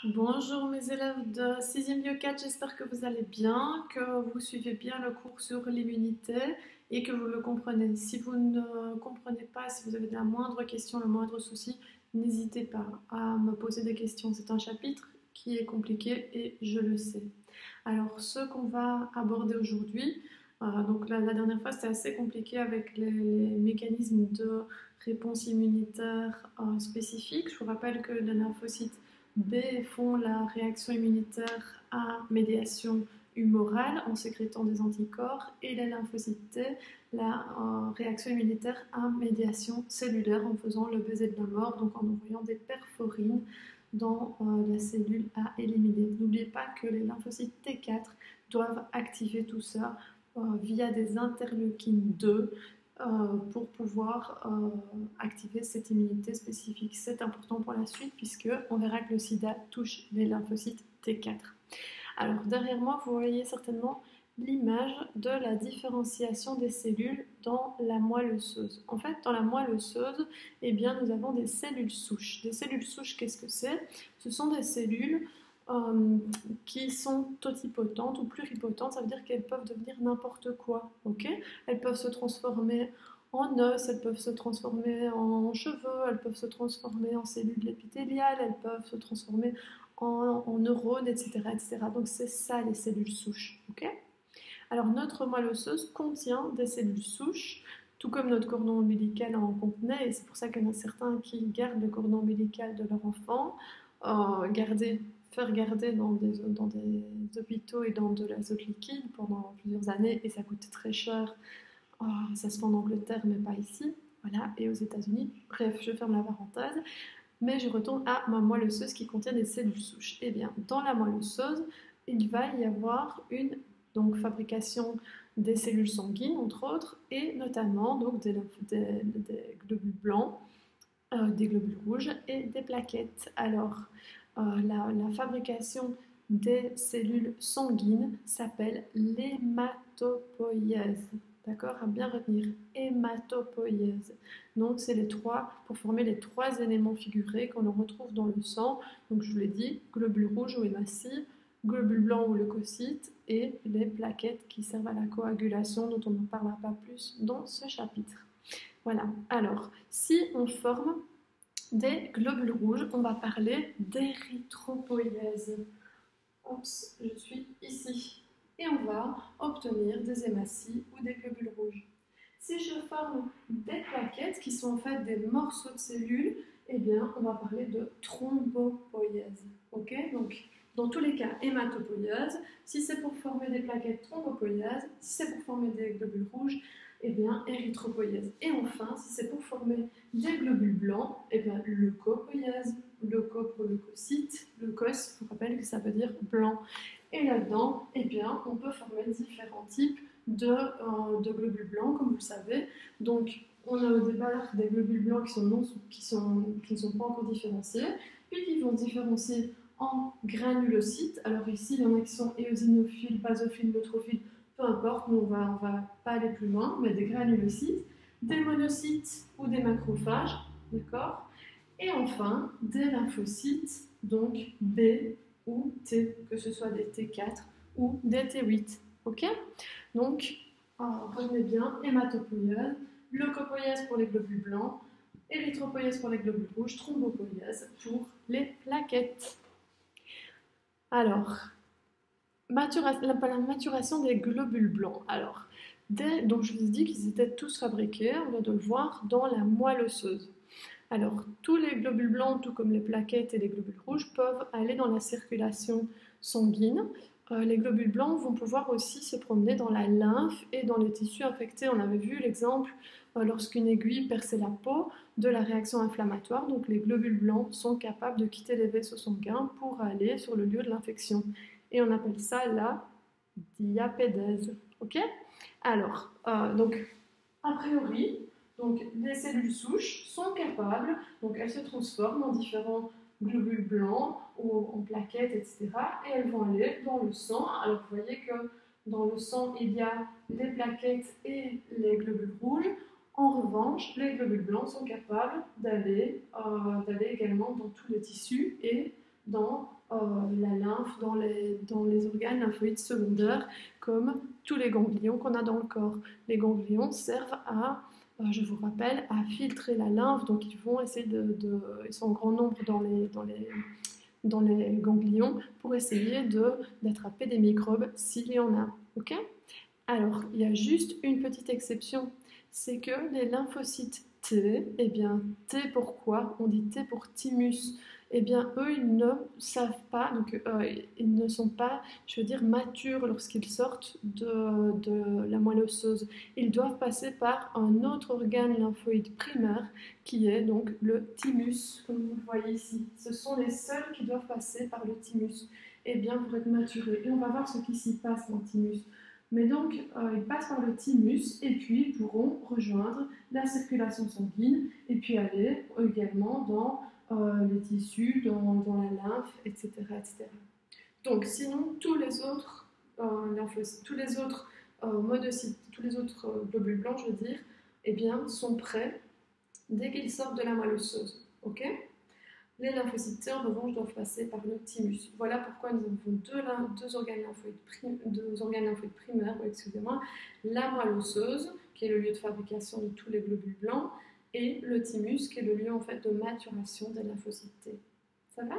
Bonjour mes élèves de 6e Bio 4, j'espère que vous allez bien, que vous suivez bien le cours sur l'immunité et que vous le comprenez. Si vous ne comprenez pas, si vous avez la moindre question, le moindre souci, n'hésitez pas à me poser des questions. C'est un chapitre qui est compliqué et je le sais. Alors ce qu'on va aborder aujourd'hui, donc la dernière fois c'était assez compliqué avec les mécanismes de réponse immunitaire spécifiques. Je vous rappelle que les lymphocytes B font la réaction immunitaire à médiation humorale en sécrétant des anticorps et les lymphocytes T la réaction immunitaire à médiation cellulaire en faisant le baiser de la mort, donc en envoyant des perforines dans la cellule à éliminer. N'oubliez pas que les lymphocytes T4 doivent activer tout ça via des interleukines 2 pour pouvoir activer cette immunité spécifique. C'est important pour la suite puisque on verra que le sida touche les lymphocytes T4. Alors derrière moi, vous voyez certainement l'image de la différenciation des cellules dans la moelle osseuse. En fait, dans la moelle osseuse, eh bien, nous avons des cellules souches. Des cellules souches, qu'est-ce que c'est? Ce sont des cellules qui sont totipotentes ou pluripotentes, ça veut dire qu'elles peuvent devenir n'importe quoi. Okay, elles peuvent se transformer en os, elles peuvent se transformer en cheveux, elles peuvent se transformer en cellules épithéliales, elles peuvent se transformer en neurones, etc., etc. Donc c'est ça les cellules souches. Okay, alors notre moelle osseuse contient des cellules souches, tout comme notre cordon ombilical en contenait, et c'est pour ça qu'il y en a certains qui gardent le cordon ombilical de leur enfant, faire garder dans des hôpitaux et dans de l'azote liquide pendant plusieurs années, et ça coûte très cher. Ça se fait en Angleterre, mais pas ici. Voilà, et aux États-Unis. Bref, je ferme la parenthèse. Mais je retourne à ma moelle osseuse qui contient des cellules souches. Eh bien, dans la moelle osseuse, il va y avoir une fabrication des cellules sanguines, entre autres, et notamment donc, des globules blancs, des globules rouges et des plaquettes. Alors, la fabrication des cellules sanguines s'appelle l'hématopoïèse. D'accord, à bien retenir, hématopoïèse. Donc c'est les trois, pour former les trois éléments figurés qu'on retrouve dans le sang. Donc je vous l'ai dit, globules rouges ou hématies, globules blancs ou leucocytes et les plaquettes qui servent à la coagulation dont on ne parlera pas plus dans ce chapitre. Voilà, alors si on forme des globules rouges, on va parler d'érythropoïèse. Oups, je suis ici. Et on va obtenir des hématies ou des globules rouges. Si je forme des plaquettes qui sont en fait des morceaux de cellules, eh bien, on va parler de thrombopoïèse. Ok, donc dans tous les cas, hématopoïèse. Si c'est pour former des plaquettes, thrombopoïèse. Si c'est pour former des globules rouges, eh bien, érythropoïèse. Et enfin, si c'est pour former des globules blancs, eh bien, leucopoïèse. Leuco pour leucocyte, leucos, je vous rappelle que ça veut dire blanc. Et là-dedans, eh bien, on peut former différents types de globules blancs, comme vous le savez. Donc, on a au départ des globules blancs qui ne sont pas encore différenciés, puis qui vont différencier en granulocytes. Alors ici, il y en a qui sont éosinophiles, basophiles, neutrophiles, peu importe, nous on va pas aller plus loin, mais des granulocytes, des monocytes ou des macrophages, d'accord? Et enfin, des lymphocytes, donc B ou T, que ce soit des T4 ou des T8, ok? Donc, retenez bien, hématopoïèse, leucopoïèse pour les globules blancs, érythropoïèse pour les globules rouges, thrombopoïèse pour les plaquettes. Alors, la maturation des globules blancs. Alors, donc je vous ai dit qu'ils étaient tous fabriqués, on vient de le voir, dans la moelle osseuse. Alors, tous les globules blancs, tout comme les plaquettes et les globules rouges, peuvent aller dans la circulation sanguine. Les globules blancs vont pouvoir aussi se promener dans la lymphe et dans les tissus infectés. On avait vu l'exemple lorsqu'une aiguille perçait la peau de la réaction inflammatoire. Donc, les globules blancs sont capables de quitter les vaisseaux sanguins pour aller sur le lieu de l'infection. Et on appelle ça la diapédèse. Ok? Alors, donc, a priori, donc, les cellules souches sont capables, donc elles se transforment en différents globules blancs ou en plaquettes, etc. Et elles vont aller dans le sang. Alors vous voyez que dans le sang, il y a les plaquettes et les globules rouges. En revanche, les globules blancs sont capables d'aller également dans tous les tissus et dans la lymphe, dans les organes lymphoïdes secondaires, comme tous les ganglions qu'on a dans le corps. Les ganglions servent à, je vous rappelle, à filtrer la lymphe, donc ils vont essayer ils sont en grand nombre dans les ganglions pour essayer d'attraper des microbes s'il y en a. Ok? Alors, il y a juste une petite exception, c'est que les lymphocytes T, eh bien, T pourquoi? On dit T pour thymus. Eh bien, eux, ils ne savent pas, donc ils ne sont pas, je veux dire, matures lorsqu'ils sortent de la moelle osseuse. Ils doivent passer par un autre organe lymphoïde primaire, qui est donc le thymus, comme vous le voyez ici. Ce sont les seuls qui doivent passer par le thymus, eh bien, pour être maturés. Et on va voir ce qui s'y passe dans le thymus. Mais donc, ils passent par le thymus et puis ils pourront rejoindre la circulation sanguine et puis aller également dans les tissus, dans la lymphe, etc., etc. Donc, sinon, tous les autres lymphocytes, tous les autres monocytes, tous les autres globules blancs, je veux dire, eh bien, sont prêts dès qu'ils sortent de la moelle osseuse. Ok? Les lymphocytes T, en revanche, doivent passer par le thymus. Voilà pourquoi nous avons deux organes lymphoïdes primaires, excusez-moi, la moelle osseuse, qui est le lieu de fabrication de tous les globules blancs, et le thymus, qui est le lieu en fait de maturation des lymphocytes T. Ça va?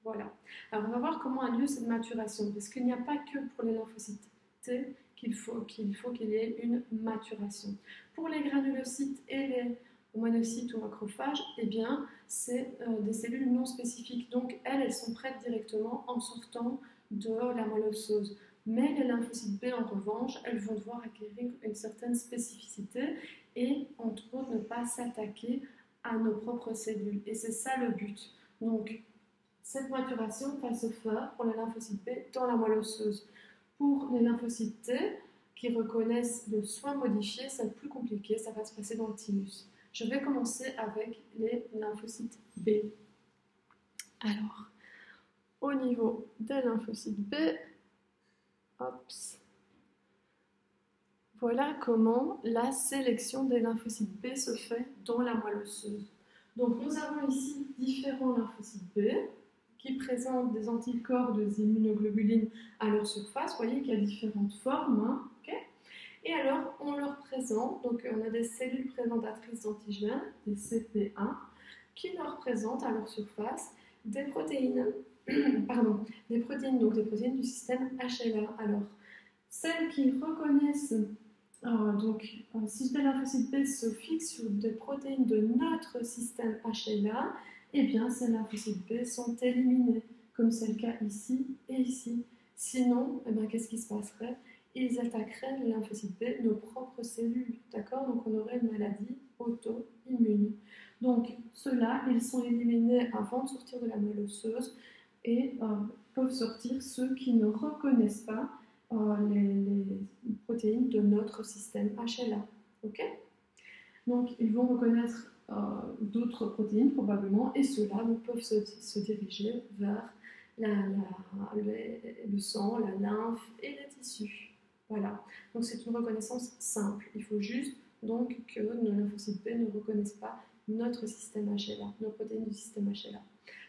Voilà. Alors on va voir comment a lieu cette maturation, parce qu'il n'y a pas que pour les lymphocytes T qu'il faut qu'il y ait une maturation. Pour les granulocytes et les monocytes ou macrophages, eh bien, c'est des cellules non spécifiques. Donc, elles sont prêtes directement en sortant de la moelle osseuse. Mais les lymphocytes B, en revanche, elles vont devoir acquérir une certaine spécificité et, entre autres, ne pas s'attaquer à nos propres cellules. Et c'est ça le but. Donc, cette maturation va se faire pour les lymphocytes B dans la moelle osseuse. Pour les lymphocytes T, qui reconnaissent le soin modifié, c'est plus compliqué, ça va se passer dans le thymus. Je vais commencer avec les lymphocytes B. Alors, au niveau des lymphocytes B, voilà comment la sélection des lymphocytes B se fait dans la moelle osseuse. Donc, nous avons ici différents lymphocytes B qui présentent des anticorps de immunoglobulines à leur surface. Vous voyez qu'il y a différentes formes. Hein, okay. Et alors, on leur présente, donc on a des cellules présentatrices d'antigènes, des CP1, qui leur présentent à leur surface des protéines, donc des protéines du système HLA. Alors, celles qui reconnaissent, si des lymphocytes B se fixent sur des protéines de notre système HLA, eh bien, ces lymphocytes B sont éliminés, comme c'est le cas ici et ici. Sinon, eh bien, qu'est-ce qui se passerait? Ils attaqueraient les lymphocytes B, nos propres cellules, d'accord? Donc on aurait une maladie auto-immune. Donc ceux-là, ils sont éliminés avant de sortir de la moelle osseuse et peuvent sortir ceux qui ne reconnaissent pas les protéines de notre système HLA, ok? Donc ils vont reconnaître d'autres protéines probablement et ceux-là peuvent se diriger vers le sang, la lymphe et les tissus. Voilà, donc c'est une reconnaissance simple. Il faut juste donc que nos lymphocytes B ne reconnaissent pas notre système HLA, nos protéines du système HLA.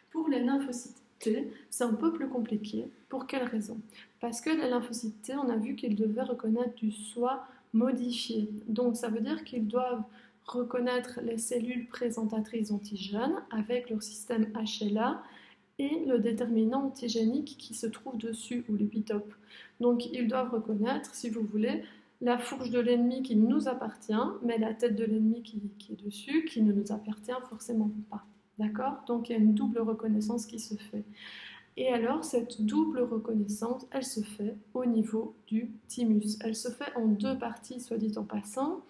Pour les lymphocytes T, c'est un peu plus compliqué. Pour quelle raison? Parce que les lymphocytes T, on a vu qu'ils devaient reconnaître du soi modifié. Donc ça veut dire qu'ils doivent reconnaître les cellules présentatrices d'antigènes avec leur système HLA et le déterminant antigénique qui se trouve dessus, ou l'épitope. Donc ils doivent reconnaître, si vous voulez, la fourche de l'ennemi qui nous appartient, mais la tête de l'ennemi qui est dessus, qui ne nous appartient forcément pas. D'accord? Donc il y a une double reconnaissance qui se fait. Et alors, cette double reconnaissance, elle se fait au niveau du thymus. Elle se fait en deux parties, soit dit en passant.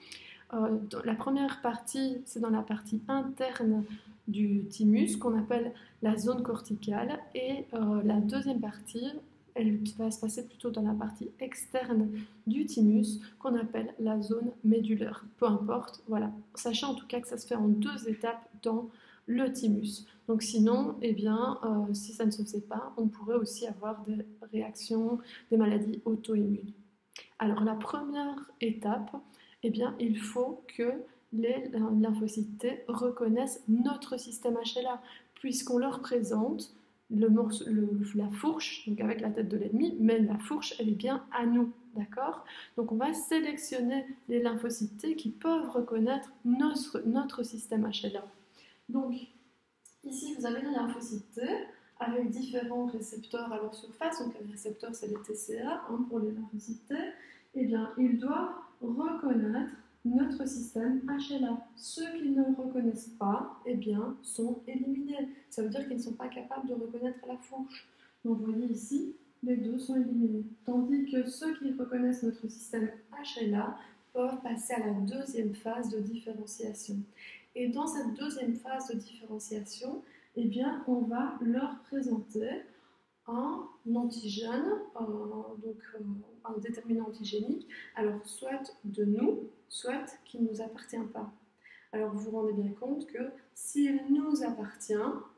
La première partie, c'est dans la partie interne du thymus, qu'on appelle la zone corticale, et la deuxième partie, elle va se passer plutôt dans la partie externe du thymus, qu'on appelle la zone médulaire. Peu importe, voilà. Sachez en tout cas que ça se fait en deux étapes dans le thymus. Donc sinon, eh bien, si ça ne se faisait pas, on pourrait aussi avoir des réactions, des maladies auto-immunes. Alors la première étape, eh bien, il faut que les lymphocytes T reconnaissent notre système HLA, puisqu'on leur présente la fourche, donc avec la tête de l'ennemi, mais la fourche, elle est bien à nous, d'accord? Donc on va sélectionner les lymphocytes T qui peuvent reconnaître notre système HLA. Donc ici, vous avez les lymphocytes T avec différents récepteurs à leur surface. Donc les récepteurs, c'est les TCA pour les lymphocytes T. Eh bien, ils doivent reconnaître notre système HLA. Ceux qui ne le reconnaissent pas, eh bien, sont éliminés. Ça veut dire qu'ils ne sont pas capables de reconnaître la fourche. Donc, vous voyez ici, les deux sont éliminés. Tandis que ceux qui reconnaissent notre système HLA peuvent passer à la deuxième phase de différenciation. Et dans cette deuxième phase de différenciation, eh bien, on va leur présenter un antigène, un déterminant antigénique, alors soit de nous, soit qui ne nous appartient pas. Alors vous vous rendez bien compte que s'il nous appartient,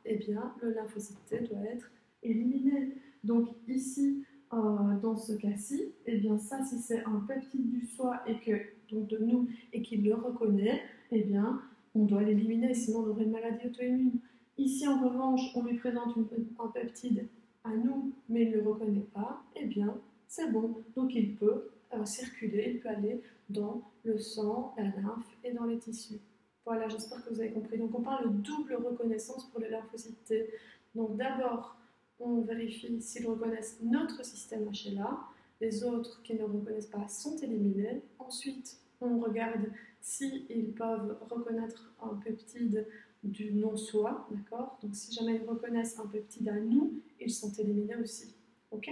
eh bien le lymphocyte T doit être éliminé. Donc ici, dans ce cas-ci, eh bien ça, si c'est un peptide du soi et que donc de nous et qu'il le reconnaît, eh bien on doit l'éliminer, sinon on aurait une maladie auto-immune. Ici en revanche, on lui présente un peptide à nous, mais il ne le reconnaît pas, eh bien, c'est bon. Donc il peut circuler, il peut aller dans le sang, la lymphe et dans les tissus. Voilà, j'espère que vous avez compris. Donc on parle de double reconnaissance pour les lymphocytes T. Donc d'abord, on vérifie s'ils reconnaissent notre système HLA. Les autres qui ne le reconnaissent pas sont éliminés. Ensuite, on regarde s'ils peuvent reconnaître un peptide du non-soi, d'accord? Donc si jamais ils reconnaissent un peptide à nous, ils sont éliminés aussi, ok?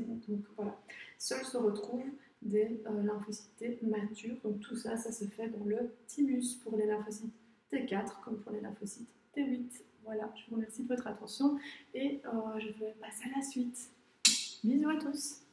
Donc voilà, seuls se retrouvent des lymphocytes T matures, donc tout ça, ça se fait dans le thymus pour les lymphocytes T4 comme pour les lymphocytes T8. Voilà, je vous remercie de votre attention et je vais passer à la suite. Bisous à tous!